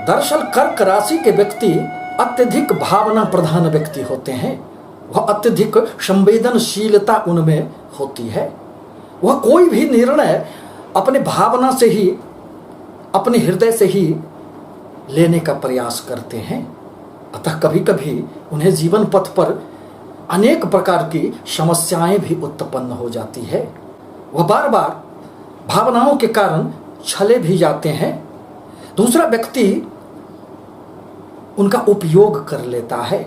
दरअसल कर्क राशि के व्यक्ति अत्यधिक भावना प्रधान व्यक्ति होते हैं। वह अत्यधिक संवेदनशीलता उनमें होती है। वह कोई भी निर्णय अपने भावना से ही, अपने हृदय से ही लेने का प्रयास करते हैं। अतः कभी कभी उन्हें जीवन पथ पर अनेक प्रकार की समस्याएं भी उत्पन्न हो जाती है। वह बार बार भावनाओं के कारण छले भी जाते हैं। दूसरा व्यक्ति उनका उपयोग कर लेता है।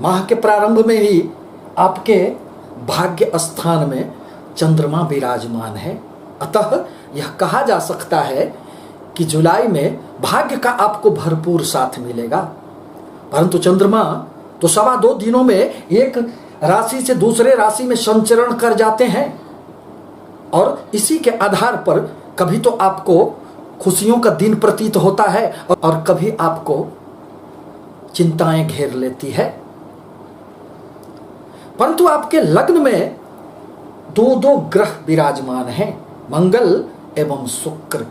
माह के प्रारंभ में ही आपके भाग्य स्थान में चंद्रमा विराजमान है। अतः यह कहा जा सकता है कि जुलाई में भाग्य का आपको भरपूर साथ मिलेगा। परंतु चंद्रमा तो 2.25 दिनों में एक राशि से दूसरे राशि में संचरण कर जाते हैं और इसी के आधार पर कभी तो आपको खुशियों का दिन प्रतीत होता है और कभी आपको चिंताएं घेर लेती है। परंतु आपके लग्न में दो ग्रह विराजमान हैं, मंगल एवं शुक्र।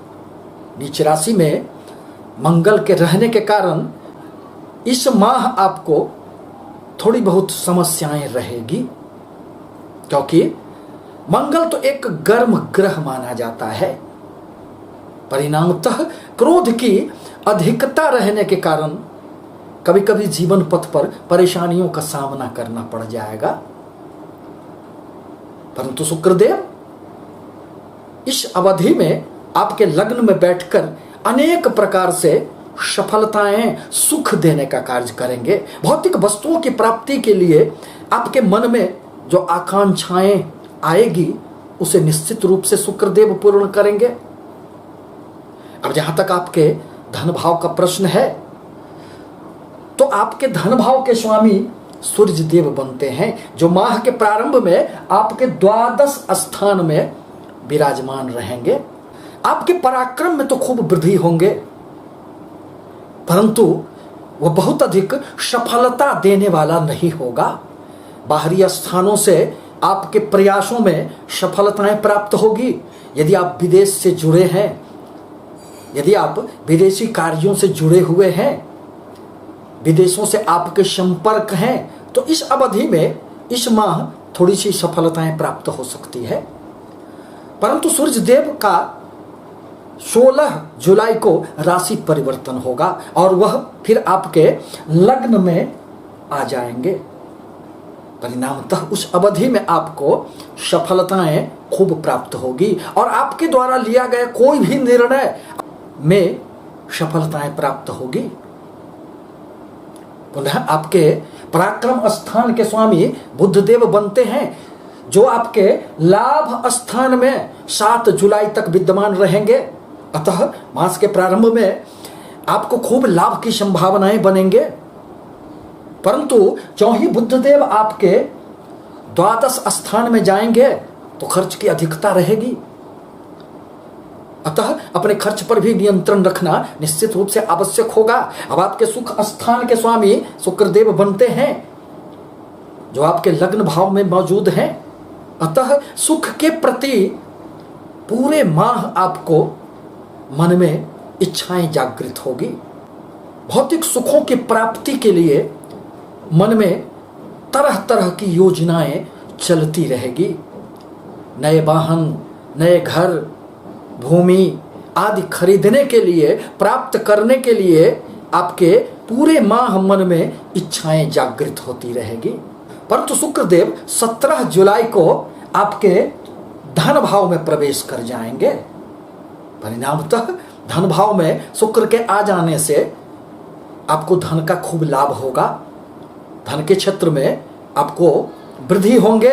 नीच राशि में मंगल के रहने के कारण इस माह आपको थोड़ी बहुत समस्याएं रहेगी, क्योंकि मंगल तो एक गर्म ग्रह माना जाता है। परिणामतः क्रोध की अधिकता रहने के कारण कभी कभी जीवन पथ पर परेशानियों का सामना करना पड़ जाएगा। परंतु शुक्रदेव इस अवधि में आपके लग्न में बैठकर अनेक प्रकार से सफलताएं, सुख देने का कार्य करेंगे। भौतिक वस्तुओं की प्राप्ति के लिए आपके मन में जो आकांक्षाएं आएगी उसे निश्चित रूप से शुक्रदेव पूर्ण करेंगे। अब जहां तक आपके धन भाव का प्रश्न है, तो आपके धन भाव के स्वामी सूर्य देव बनते हैं, जो माह के प्रारंभ में आपके 12 स्थान में विराजमान रहेंगे। आपके पराक्रम में तो खूब वृद्धि होंगे, परंतु वह बहुत अधिक सफलता देने वाला नहीं होगा। बाहरी स्थानों से आपके प्रयासों में सफलताएं प्राप्त होगी। यदि आप विदेश से जुड़े हैं, यदि आप विदेशी कार्यों से जुड़े हुए हैं, विदेशों से आपके संपर्क हैं, तो इस अवधि में इस माह थोड़ी सी सफलताएं प्राप्त हो सकती है। परंतु सूर्य देव का 16 जुलाई को राशि परिवर्तन होगा और वह फिर आपके लग्न में आ जाएंगे। परिणामतः उस अवधि में आपको सफलताएं खूब प्राप्त होगी और आपके द्वारा लिया गया कोई भी निर्णय में सफलताएं प्राप्त होगी। पुनः आपके पराक्रम स्थान के स्वामी बुधदेव बनते हैं, जो आपके लाभ स्थान में 7 जुलाई तक विद्यमान रहेंगे। अतः मास के प्रारंभ में आपको खूब लाभ की संभावनाएं बनेंगे। परंतु जो ही बुधदेव आपके 12 स्थान में जाएंगे तो खर्च की अधिकता रहेगी। अतः अपने खर्च पर भी नियंत्रण रखना निश्चित रूप से आवश्यक होगा। अब आपके सुख स्थान के स्वामी शुक्रदेव बनते हैं, जो आपके लग्न भाव में मौजूद हैं। अतः सुख के प्रति पूरे माह आपको मन में इच्छाएं जागृत होगी। भौतिक सुखों की प्राप्ति के लिए मन में तरह तरह की योजनाएं चलती रहेगी। नए वाहन, नए घर, भूमि आदि खरीदने के लिए, प्राप्त करने के लिए आपके पूरे माह मन में इच्छाएं जागृत होती रहेगी। परंतु शुक्रदेव 17 जुलाई को आपके धन भाव में प्रवेश कर जाएंगे। परिणामतः धन भाव में शुक्र के आ जाने से आपको धन का खूब लाभ होगा। धन के क्षेत्र में आपको वृद्धि होंगे,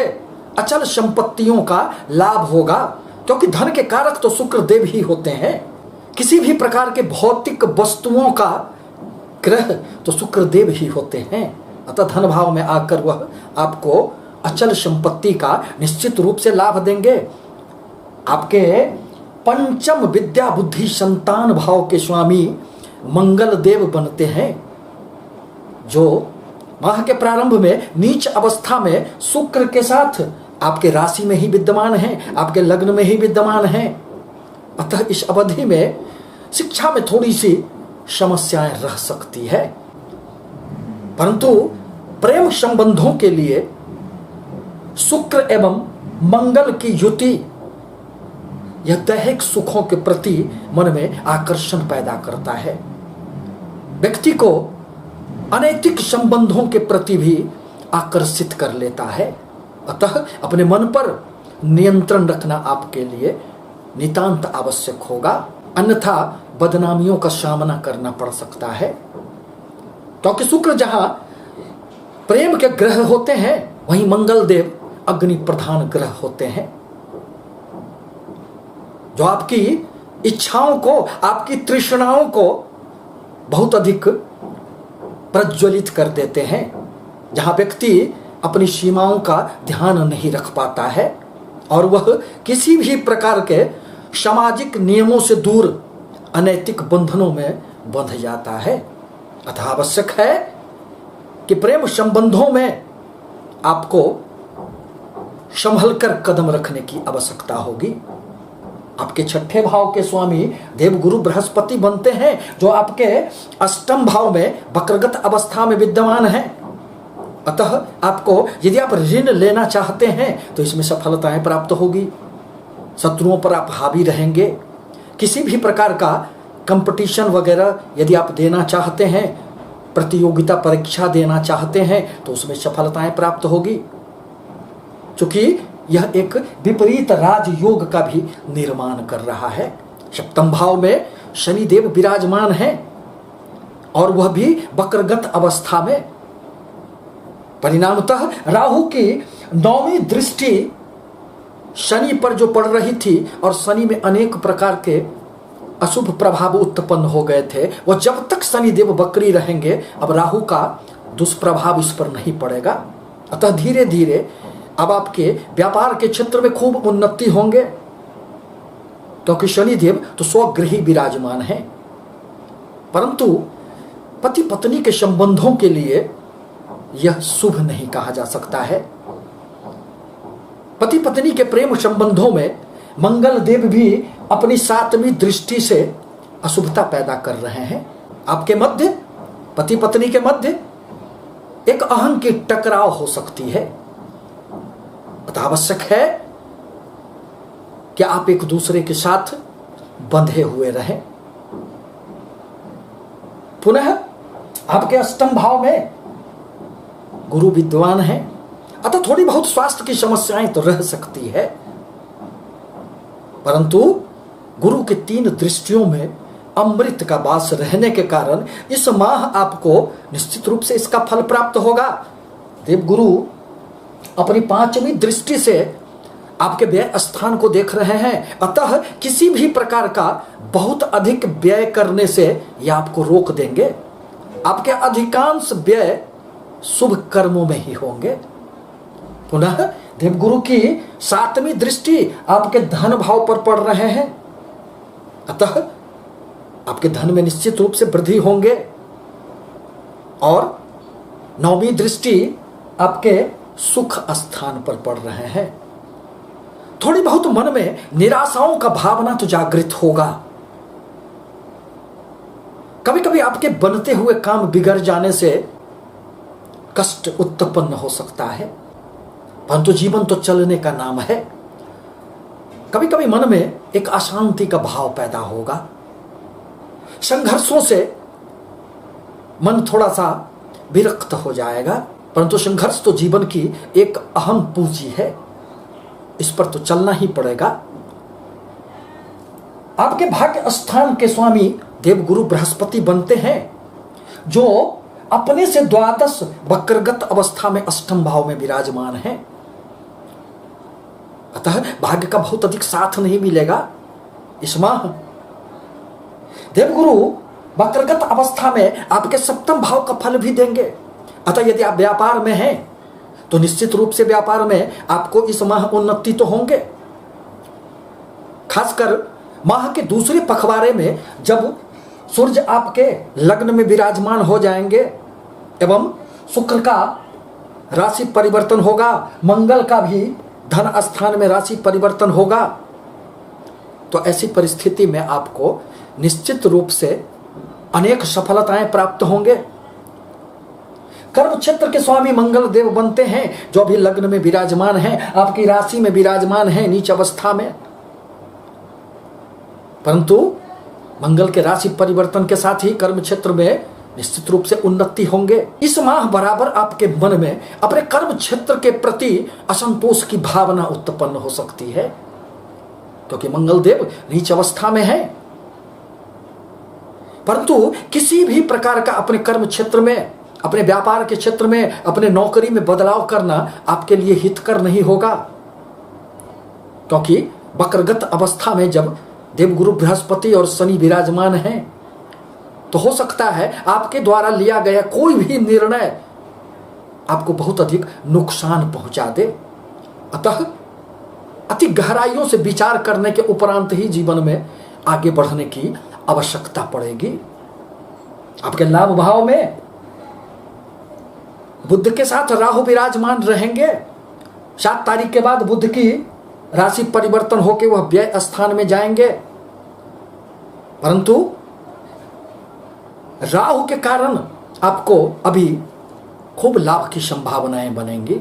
अचल संपत्तियों का लाभ होगा, क्योंकि धन के कारक तो शुक्र देव ही होते हैं। किसी भी प्रकार के भौतिक वस्तुओं का ग्रह तो शुक्र देव ही होते हैं। अतः धन भाव में आकर वह आपको अचल संपत्ति का निश्चित रूप से लाभ देंगे। आपके पंचम विद्या बुद्धि संतान भाव के स्वामी मंगल देव बनते हैं, जो माह के प्रारंभ में नीच अवस्था में शुक्र के साथ आपके राशि में ही विद्यमान हैं, आपके लग्न में ही विद्यमान हैं। अतः इस अवधि में शिक्षा में थोड़ी सी समस्याएं रह सकती है। परंतु प्रेम संबंधों के लिए शुक्र एवं मंगल की युति यह दैहिक सुखों के प्रति मन में आकर्षण पैदा करता है, व्यक्ति को अनैतिक संबंधों के प्रति भी आकर्षित कर लेता है। अतः अपने मन पर नियंत्रण रखना आपके लिए नितांत आवश्यक होगा, अन्यथा बदनामियों का सामना करना पड़ सकता है। क्योंकि शुक्र जहां प्रेम के ग्रह होते हैं वहीं मंगल देव अग्नि प्रधान ग्रह होते हैं, जो आपकी इच्छाओं को, आपकी तृष्णाओं को बहुत अधिक प्रज्वलित कर देते हैं। जहां व्यक्ति अपनी सीमाओं का ध्यान नहीं रख पाता है और वह किसी भी प्रकार के सामाजिक नियमों से दूर अनैतिक बंधनों में बंध जाता है। अतः आवश्यक है कि प्रेम संबंधों में आपको संभल कर कदम रखने की आवश्यकता होगी। आपके छठे भाव के स्वामी देवगुरु बृहस्पति बनते हैं, जो आपके अष्टम भाव में वक्रगत अवस्था में विद्यमान है। अतः आपको यदि आप ऋण लेना चाहते हैं तो इसमें सफलताएं प्राप्त होगी, शत्रुओं पर आप हावी रहेंगे। किसी भी प्रकार का कंपटीशन वगैरह यदि आप देना चाहते हैं, प्रतियोगिता परीक्षा देना चाहते हैं तो उसमें सफलताएं प्राप्त होगी, क्योंकि यह एक विपरीत राजयोग का भी निर्माण कर रहा है। सप्तम भाव में शनिदेव विराजमान है और वह भी वक्रगत अवस्था में। परिणामतः राहु की 9वीं दृष्टि शनि पर जो पड़ रही थी और शनि में अनेक प्रकार के अशुभ प्रभाव उत्पन्न हो गए थे, वह जब तक शनिदेव वक्री रहेंगे अब राहु का दुष्प्रभाव इस पर नहीं पड़ेगा। अतः धीरे धीरे अब आपके व्यापार के क्षेत्र में खूब उन्नति होंगे, क्योंकि शनिदेव तो स्वगृही विराजमान है। परंतु पति पत्नी के संबंधों के लिए यह शुभ नहीं कहा जा सकता है। पति पत्नी के प्रेम संबंधों में मंगल देव भी अपनी 7वीं दृष्टि से अशुभता पैदा कर रहे हैं। आपके मध्य, पति पत्नी के मध्य एक अहं की टकराव हो सकती है। अतः आवश्यक है कि आप एक दूसरे के साथ बंधे हुए रहें। पुनः आपके अष्टम भाव में गुरु विद्वान है, अतः थोड़ी बहुत स्वास्थ्य की समस्याएं तो रह सकती है, परंतु गुरु के 3 दृष्टियों में अमृत का वास रहने के कारण इस माह आपको निश्चित रूप से इसका फल प्राप्त होगा। देवगुरु अपनी 5वीं दृष्टि से आपके व्यय स्थान को देख रहे हैं, अतः किसी भी प्रकार का बहुत अधिक व्यय करने से यह आपको रोक देंगे। आपके अधिकांश व्यय शुभ कर्मों में ही होंगे। पुनः देवगुरु की 7वीं दृष्टि आपके धन भाव पर पड़ रहे हैं, अतः आपके धन में निश्चित रूप से वृद्धि होंगे। और 9वीं दृष्टि आपके सुख स्थान पर पड़ रहे हैं। थोड़ी बहुत मन में निराशाओं का भावना तो जागृत होगा। कभी कभी आपके बनते हुए काम बिगड़ जाने से कष्ट उत्पन्न हो सकता है, परंतु जीवन तो चलने का नाम है। कभी कभी मन में एक अशांति का भाव पैदा होगा, संघर्षों से मन थोड़ा सा विरक्त हो जाएगा, परंतु संघर्ष तो जीवन की एक अहम पूंजी है, इस पर तो चलना ही पड़ेगा। आपके भाग्य स्थान के स्वामी देवगुरु बृहस्पति बनते हैं, जो अपने से 12 वक्रगत अवस्था में अष्टम भाव में विराजमान है। अतः भाग्य का बहुत अधिक साथ नहीं मिलेगा इस माह। देवगुरु वक्रगत अवस्था में आपके 7म भाव का फल भी देंगे। अतः यदि आप व्यापार में हैं तो निश्चित रूप से व्यापार में आपको इस माह उन्नति तो होंगे। खासकर माह के दूसरे पखवाड़े में जब सूर्य आपके लग्न में विराजमान हो जाएंगे एवं शुक्र का राशि परिवर्तन होगा, मंगल का भी धन स्थान में राशि परिवर्तन होगा, तो ऐसी परिस्थिति में आपको निश्चित रूप से अनेक सफलताएं प्राप्त होंगे। कर्म क्षेत्र के स्वामी मंगल देव बनते हैं जो भी लग्न में विराजमान हैं, आपकी राशि में विराजमान हैं नीच अवस्था में। परंतु मंगल के राशि परिवर्तन के साथ ही कर्म क्षेत्र में निश्चित रूप से उन्नति होंगे। इस माह बराबर आपके मन में अपने कर्म क्षेत्र के प्रति असंतोष की भावना उत्पन्न हो सकती है, क्योंकि मंगल देव नीच अवस्था में है। परंतु किसी भी प्रकार का अपने कर्म क्षेत्र में, अपने व्यापार के क्षेत्र में, अपने नौकरी में बदलाव करना आपके लिए हितकर नहीं होगा, क्योंकि वक्रगत अवस्था में जब देवगुरु बृहस्पति और शनि विराजमान हैं तो हो सकता है आपके द्वारा लिया गया कोई भी निर्णय आपको बहुत अधिक नुकसान पहुंचा दे। अतः अति गहराइयों से विचार करने के उपरांत ही जीवन में आगे बढ़ने की आवश्यकता पड़ेगी। आपके लाभ भाव में बुध के साथ राहु विराजमान रहेंगे। 7 तारीख के बाद बुध की राशि परिवर्तन होकर वह व्यय स्थान में जाएंगे, परंतु राहु के कारण आपको अभी खूब लाभ की संभावनाएं बनेंगी।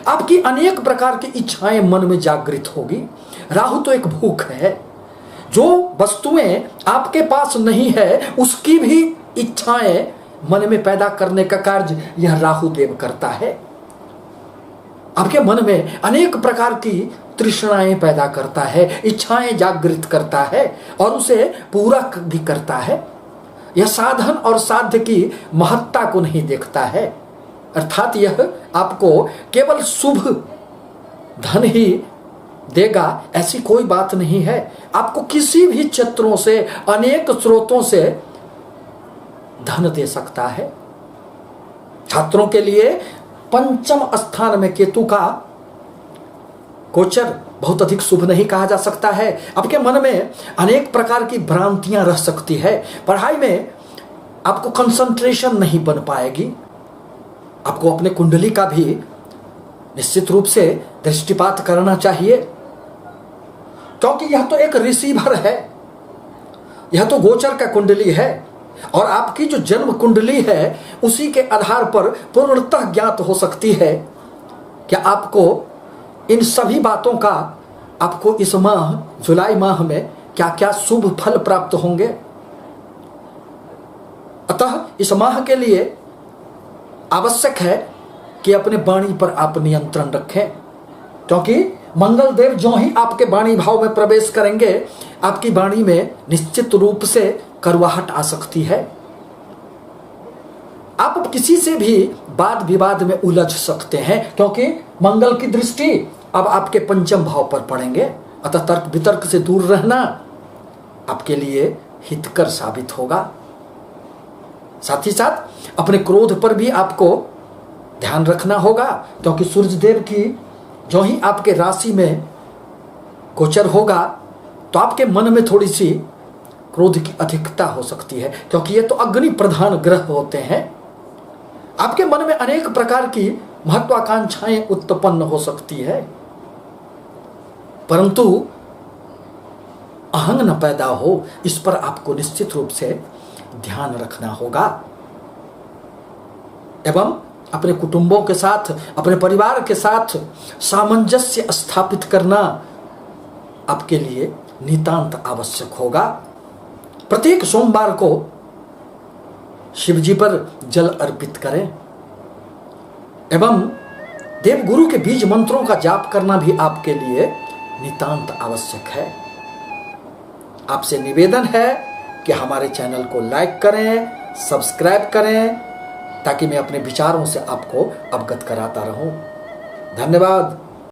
आपकी अनेक प्रकार की इच्छाएं मन में जागृत होगी। राहु तो एक भूख है, जो वस्तुएं आपके पास नहीं है उसकी भी इच्छाएं मन में पैदा करने का कार्य यह राहु देव करता है। आपके मन में अनेक प्रकार की तृष्णाएं पैदा करता है, इच्छाएं जागृत करता है और उसे पूरा भी करता है। यह साधन और साध्य की महत्ता को नहीं देखता है, अर्थात यह आपको केवल शुभ धन ही देगा ऐसी कोई बात नहीं है। आपको किसी भी क्षेत्रों से, अनेक स्रोतों से धन दे सकता है। छात्रों के लिए पंचम स्थान में केतु का गोचर बहुत अधिक शुभ नहीं कहा जा सकता है। आपके मन में अनेक प्रकार की भ्रांतियां रह सकती है। पढ़ाई में आपको कंसंट्रेशन नहीं बन पाएगी। आपको अपने कुंडली का भी निश्चित रूप से दृष्टिपात करना चाहिए, क्योंकि यह तो एक रिसीवर है, यह तो गोचर का कुंडली है और आपकी जो जन्म कुंडली है उसी के आधार पर पूर्णतः ज्ञात हो सकती है कि आपको इन सभी बातों का आपको इस माह जुलाई माह में क्या क्या शुभ फल प्राप्त होंगे। अतः इस माह के लिए आवश्यक है कि अपने वाणी पर आप नियंत्रण रखें, क्योंकि मंगल देव जो ही आपके वाणी भाव में प्रवेश करेंगे आपकी वाणी में निश्चित रूप से कड़वाहट आ सकती है। आप अब किसी से भी वाद विवाद में उलझ सकते हैं, क्योंकि मंगल की दृष्टि अब आपके पंचम भाव पर पड़ेंगे। अतः तर्क वितर्क से दूर रहना आपके लिए हितकर साबित होगा। साथ ही साथ अपने क्रोध पर भी आपको ध्यान रखना होगा, क्योंकि सूर्य देव की जो ही आपके राशि में गोचर होगा तो आपके मन में थोड़ी सी क्रोध की अधिकता हो सकती है, क्योंकि ये तो अग्नि प्रधान ग्रह होते हैं। आपके मन में अनेक प्रकार की महत्वाकांक्षाएं उत्पन्न हो सकती है, परंतु अहंग न पैदा हो, इस पर आपको निश्चित रूप से ध्यान रखना होगा। एवं अपने कुटुंबों के साथ, अपने परिवार के साथ सामंजस्य स्थापित करना आपके लिए नितांत आवश्यक होगा। प्रत्येक सोमवार को शिव जी पर जल अर्पित करें एवं देवगुरु के बीज मंत्रों का जाप करना भी आपके लिए नितांत आवश्यक है। आपसे निवेदन है कि हमारे चैनल को लाइक करें, सब्सक्राइब करें, ताकि मैं अपने विचारों से आपको अवगत कराता रहूं। धन्यवाद।